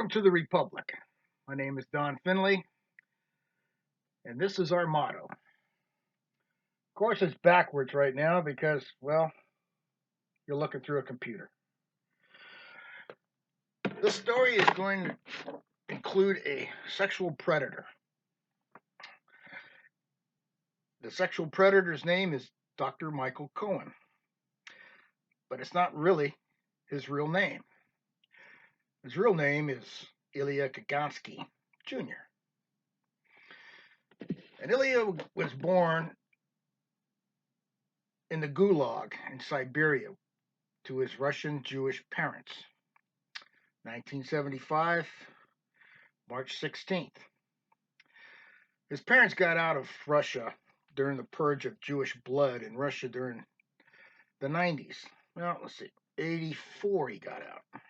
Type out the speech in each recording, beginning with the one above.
Welcome to the Republic. My name is Don Finley, and this is our motto. Of course, it's backwards right now because, well, you're looking through a computer. This story is going to include a sexual predator. The sexual predator's name is Dr. Michael Cohen, but it's not really his real name. His real name is Ilya Kagansky Jr. And Ilya was born in the Gulag in Siberia to his Russian Jewish parents. 1975, March 16th. His parents got out of Russia during the purge of Jewish blood in Russia during the 90s. Well, let's see, 84 he got out.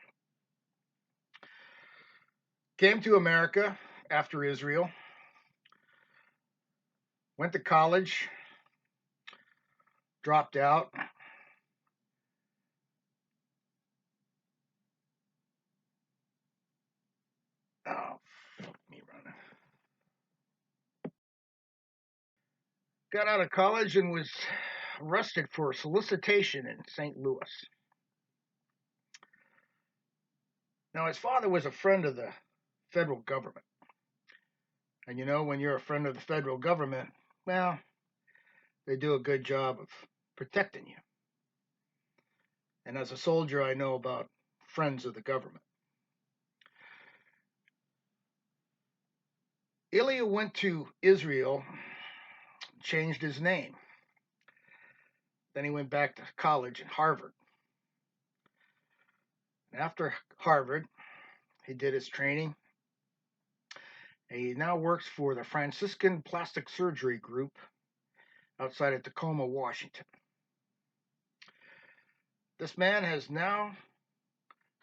Came to America after Israel, went to college, dropped out. Oh, fuck me running. Got out of college and was arrested for solicitation in St. Louis. Now, his father was a friend of the federal government. And you know, when you're a friend of the federal government, well, they do a good job of protecting you. And as a soldier, I know about friends of the government. Ilya went to Israel, changed his name. Then he went back to college at Harvard. After Harvard, he did his training. He now works for the Franciscan Plastic Surgery Group outside of Tacoma, Washington. This man has now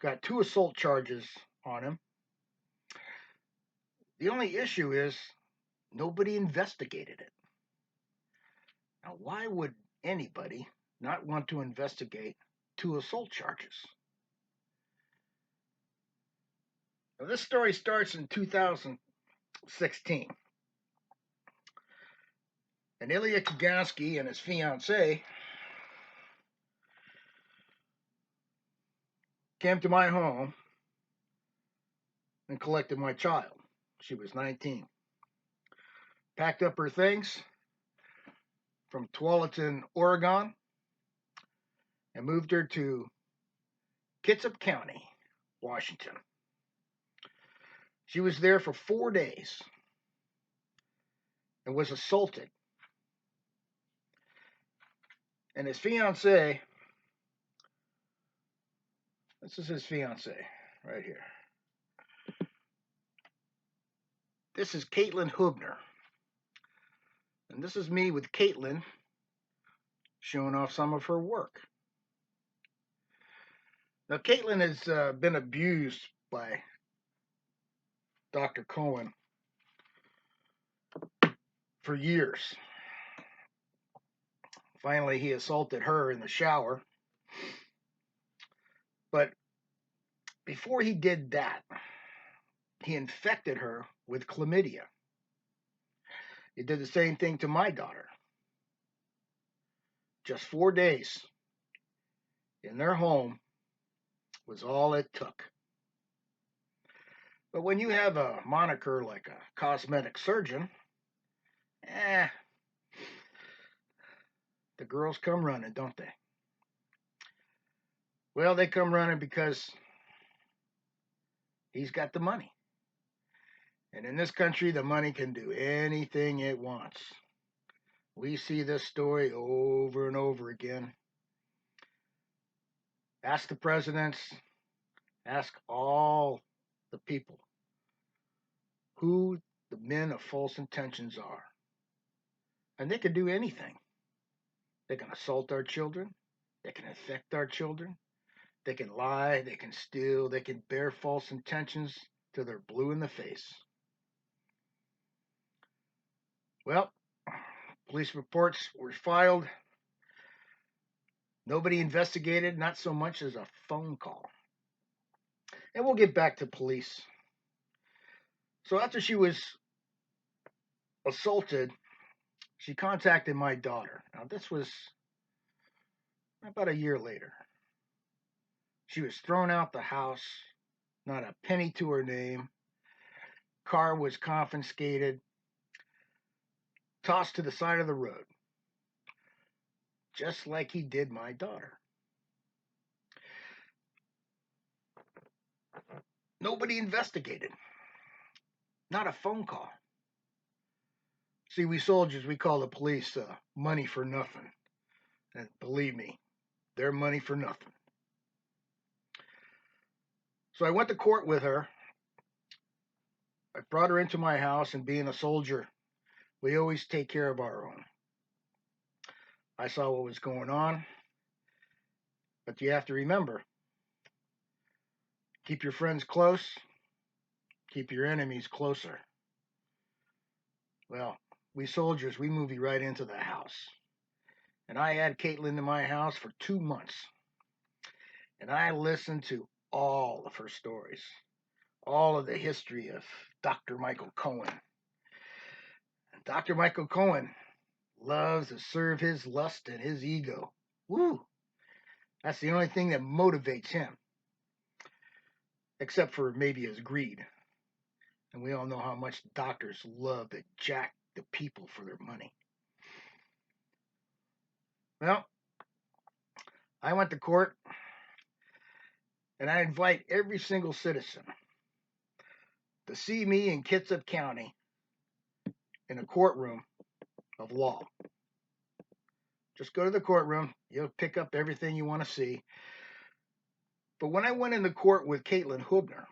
got 2 assault charges on him. The only issue is nobody investigated it. Now, why would anybody not want to investigate 2 assault charges? Now, this story starts in 2016. And Ilya Kagansky and his fiancee came to my home and collected my child. She was 19. Packed up her things from Tualatin, Oregon, and moved her to Kitsap County, Washington. She was there for 4 days and was assaulted. And his fiancee, this is his fiancee right here. This is Caitlin Hubner. And this is me with Caitlin showing off some of her work. Now, Caitlin has been abused by Dr. Cohen for years. Finally, he assaulted her in the shower. But before he did that, he infected her with chlamydia. He did the same thing to my daughter. Just 4 days in their home was all it took. But when you have a moniker like a cosmetic surgeon, the girls come running, don't they? Well, they come running because he's got the money. And in this country, the money can do anything it wants. We see this story over and over again. Ask the presidents, ask all the people who the men of false intentions are. And they can do anything. They can assault our children. They can infect our children. They can lie. They can steal. They can bear false intentions till they're blue in the face. Well, police reports were filed. Nobody investigated, not so much as a phone call. And we'll get back to police So after she was assaulted, she contacted my daughter. Now, this was about a year later. She was thrown out the house, not a penny to her name. Car was confiscated, tossed to the side of the road, just like he did my daughter. Nobody investigated, not a phone call. See, we soldiers, we call the police money for nothing. And believe me, they're money for nothing. So I went to court with her. I brought her into my house, and being a soldier, we always take care of our own. I saw what was going on, but you have to remember, keep your friends close, keep your enemies closer. Well, we soldiers, we move you right into the house. And I had Caitlin in my house for 2 months. And I listened to all of her stories, all of the history of Dr. Michael Cohen. And Dr. Michael Cohen loves to serve his lust and his ego. Woo! That's the only thing that motivates him, except for maybe his greed. And we all know how much doctors love to jack the people for their money. Well, I went to court, and I invite every single citizen to see me in Kitsap County in a courtroom of law. Just go to the courtroom. You'll pick up everything you want to see. But when I went into court with Caitlin Hubner,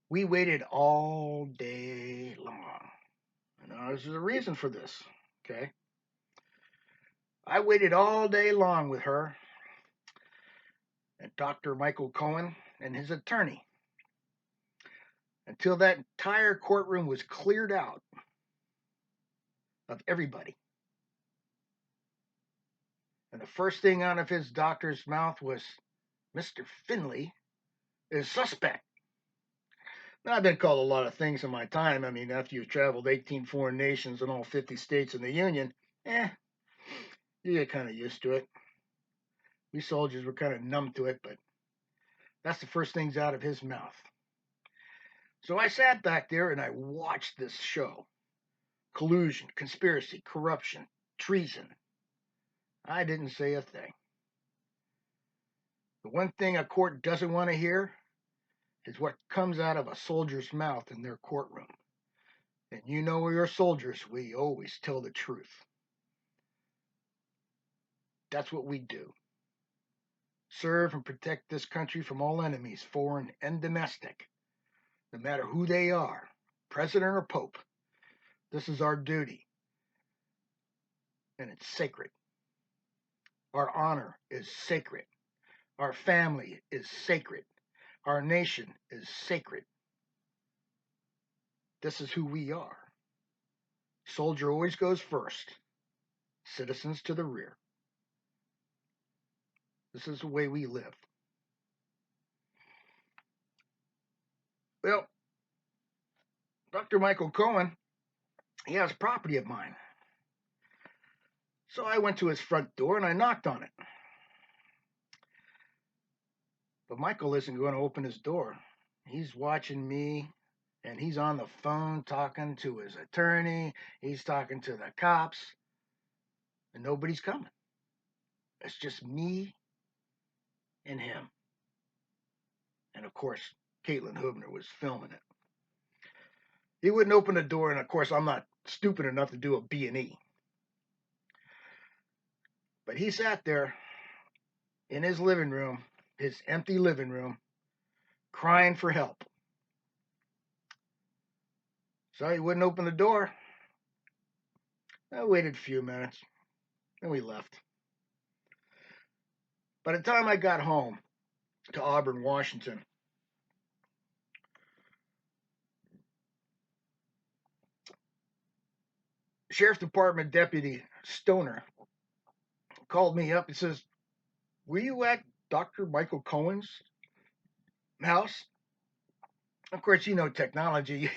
we waited all day long. And there's a reason for this, okay? I waited all day long with her and Dr. Michael Cohen and his attorney until that entire courtroom was cleared out of everybody. And the first thing out of his doctor's mouth was, Mr. Finley is suspect. Now, I've been called a lot of things in my time. I mean, after you've traveled 18 foreign nations and all 50 states in the Union, you get kind of used to it. We soldiers were kind of numb to it, but that's the first things out of his mouth. So I sat back there and I watched this show. Collusion, conspiracy, corruption, treason. I didn't say a thing. The one thing a court doesn't want to hear is what comes out of a soldier's mouth in their courtroom. And you know we're soldiers, we always tell the truth. That's what we do. Serve and protect this country from all enemies, foreign and domestic, no matter who they are, president or pope. This is our duty, and it's sacred. Our honor is sacred. Our family is sacred. Our nation is sacred. This is who we are. Soldier always goes first, citizens to the rear. This is the way we live. Well, Dr. Michael Cohen, he has property of mine. So I went to his front door and I knocked on it. But Michael isn't going to open his door. He's watching me, and he's on the phone talking to his attorney. He's talking to the cops, and nobody's coming. It's just me and him. And of course, Caitlin Hubner was filming it. He wouldn't open the door, and of course, I'm not stupid enough to do a B&E. But he sat there in his living room, his empty living room, crying for help. So he wouldn't open the door. I waited a few minutes, and we left. By the time I got home to Auburn, Washington, Sheriff Department Deputy Stoner called me up and says, were you at Dr. Michael Cohen's house? Of course, technology.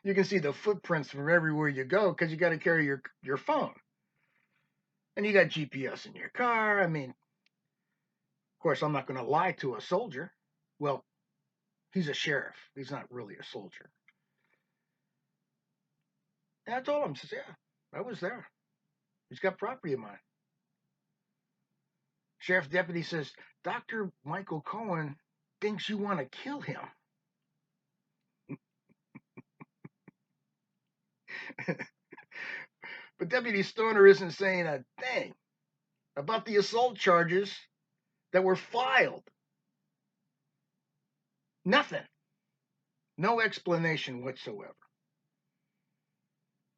You can see the footprints from everywhere you go because you got to carry your phone, and you got GPS in your car. I mean, of course, I'm not going to lie to a soldier. Well, he's a sheriff. He's not really a soldier. And I told him, says, yeah, I was there. He's got property of mine. Sheriff's deputy says, Dr. Michael Cohen thinks you want to kill him. But Deputy Stoner isn't saying a thing about the assault charges that were filed. Nothing. No explanation whatsoever.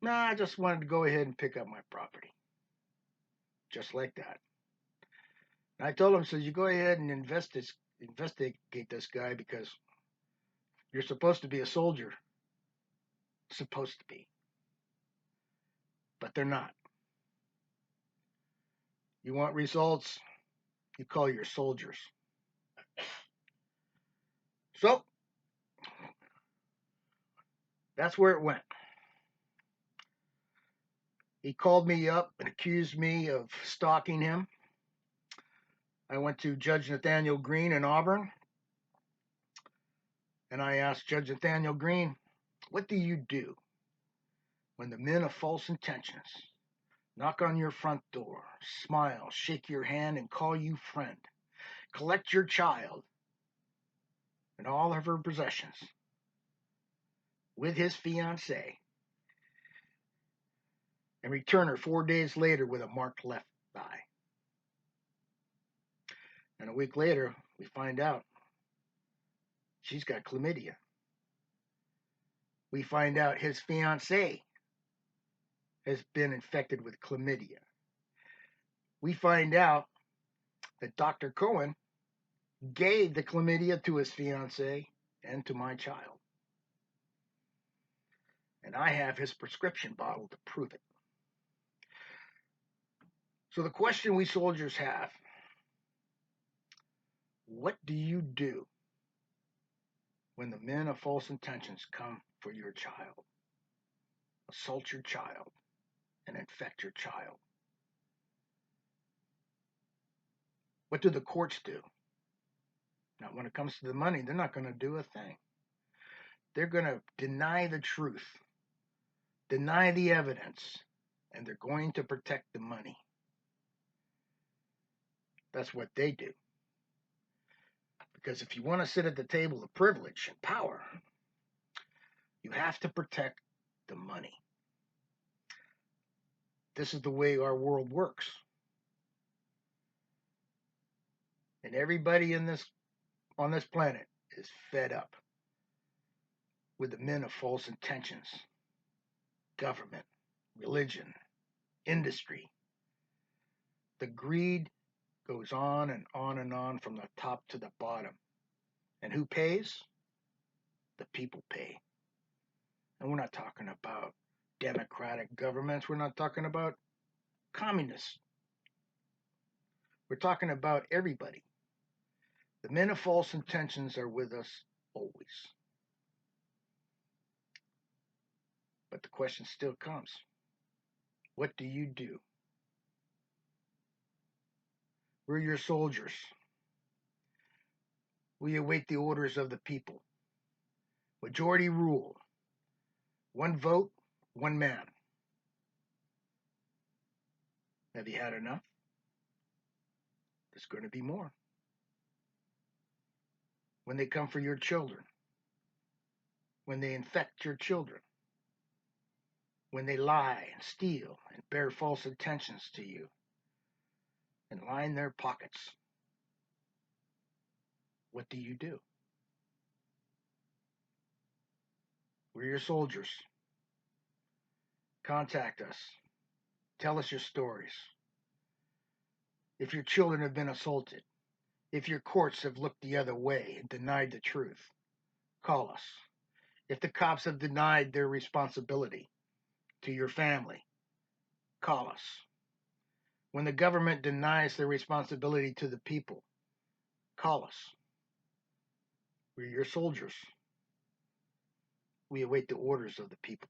Nah, I just wanted to go ahead and pick up my property. Just like that. And I told him, says, you go ahead and investigate this guy because you're supposed to be a soldier. Supposed to be. But they're not. You want results? You call your soldiers. So, that's where it went. He called me up and accused me of stalking him. I went to Judge Nathaniel Green in Auburn, and I asked Judge Nathaniel Green, what do you do when the men of false intentions knock on your front door, smile, shake your hand, and call you friend, collect your child and all of her possessions with his fiancée, and return her 4 days later with a marked left thigh? And a week later, we find out she's got chlamydia. We find out his fiancée has been infected with chlamydia. We find out that Dr. Cohen gave the chlamydia to his fiancée and to my child. And I have his prescription bottle to prove it. So the question we soldiers have, what do you do when the men of false intentions come for your child, assault your child, and infect your child? What do the courts do? Now, when it comes to the money, they're not going to do a thing. They're going to deny the truth, deny the evidence, and they're going to protect the money. That's what they do. Because if you want to sit at the table of privilege and power, you have to protect the money. This is the way our world works. And everybody on this planet is fed up with the men of false intentions, government, religion, industry. The greed goes on and on and on from the top to the bottom. And who pays? The people pay. And we're not talking about democratic governments. We're not talking about communists. We're talking about everybody. The men of false intentions are with us always. But the question still comes, what do you do? We're your soldiers. We await the orders of the people. Majority rule. One vote, one man. Have you had enough? There's going to be more. When they come for your children, when they infect your children, when they lie and steal and bear false intentions to you and line their pockets, what do you do? We're your soldiers. Contact us. Tell us your stories. If your children have been assaulted, if your courts have looked the other way and denied the truth, call us. If the cops have denied their responsibility to your family, call us. When the government denies their responsibility to the people, call us. We're your soldiers. We await the orders of the people.